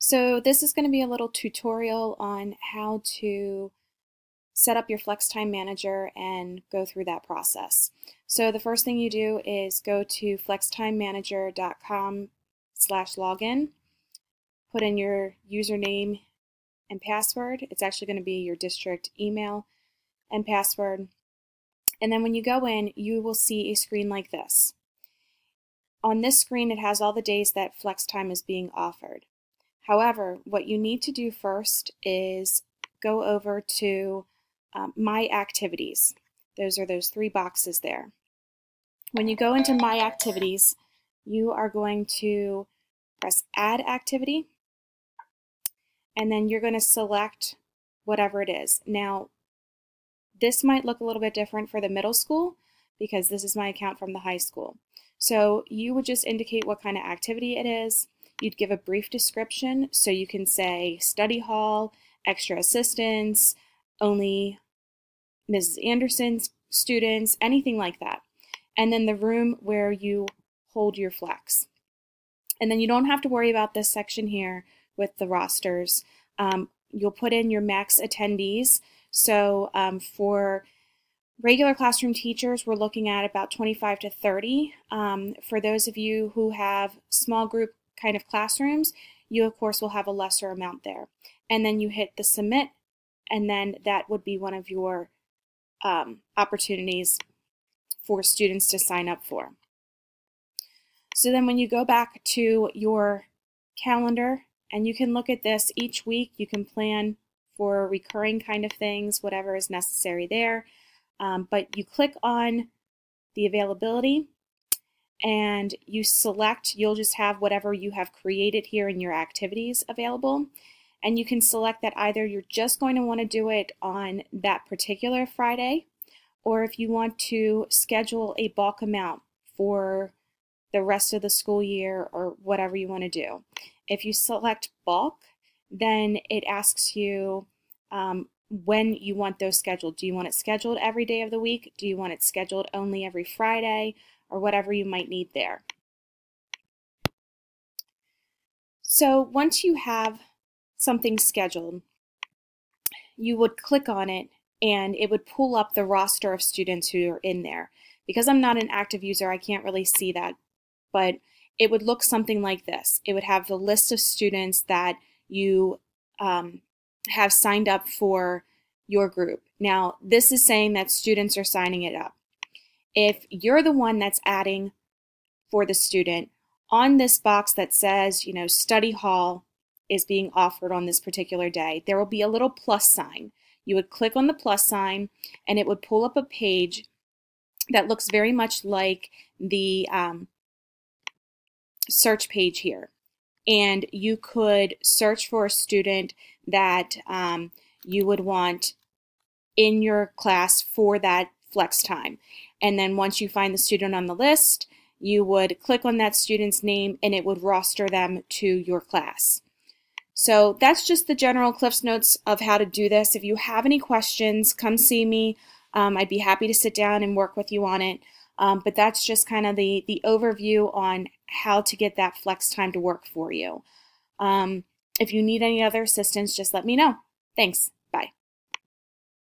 So this is going to be a little tutorial on how to set up your FlexTime Manager and go through that process. So the first thing you do is go to flextimemanager.com/login, put in your username and password. It's actually going to be your district email and password. And then when you go in, you will see a screen like this. On this screen, it has all the days that FlexTime is being offered. However, what you need to do first is go over to My Activities. Those are those three boxes there. When you go into My Activities, you are going to press Add Activity, and then you're going to select whatever it is. Now, this might look a little bit different for the middle school because this is my account from the high school. So you would just indicate what kind of activity it is. You'd give a brief description, so you can say study hall, extra assistance, only Mrs. Anderson's students, anything like that. And then the room where you hold your flex. And then you don't have to worry about this section here with the rosters. You'll put in your max attendees. So for regular classroom teachers, we're looking at about 25 to 30. For those of you who have small group kind of classrooms, you of course will have a lesser amount there. And then you hit the submit, and then that would be one of your opportunities for students to sign up for. So then when you go back to your calendar, and you can look at this each week, you can plan for recurring kind of things, whatever is necessary there. But you click on the availability and you select, you'll just have whatever you have created here in your activities available. And you can select that either you're just going to want to do it on that particular Friday, or if you want to schedule a bulk amount for the rest of the school year or whatever you want to do. If you select bulk, then it asks you when you want those scheduled. Do you want it scheduled every day of the week? Do you want it scheduled only every Friday? Or whatever you might need there. So once you have something scheduled, you would click on it and it would pull up the roster of students who are in there. Because I'm not an active user, I can't really see that, but it would look something like this. It would have the list of students that you have signed up for your group. Now, this is saying that students are signing it up. If you're the one that's adding for the student, on this box that says, study hall is being offered on this particular day, there will be a little plus sign. You would click on the plus sign and it would pull up a page that looks very much like the search page here. And you could search for a student that you would want in your class for that flex time. And then once you find the student on the list, you would click on that student's name and it would roster them to your class. So that's just the general Cliff's Notes of how to do this. If you have any questions, come see me. I'd be happy to sit down and work with you on it. But that's just kind of the overview on how to get that flex time to work for you. If you need any other assistance, just let me know. Thanks.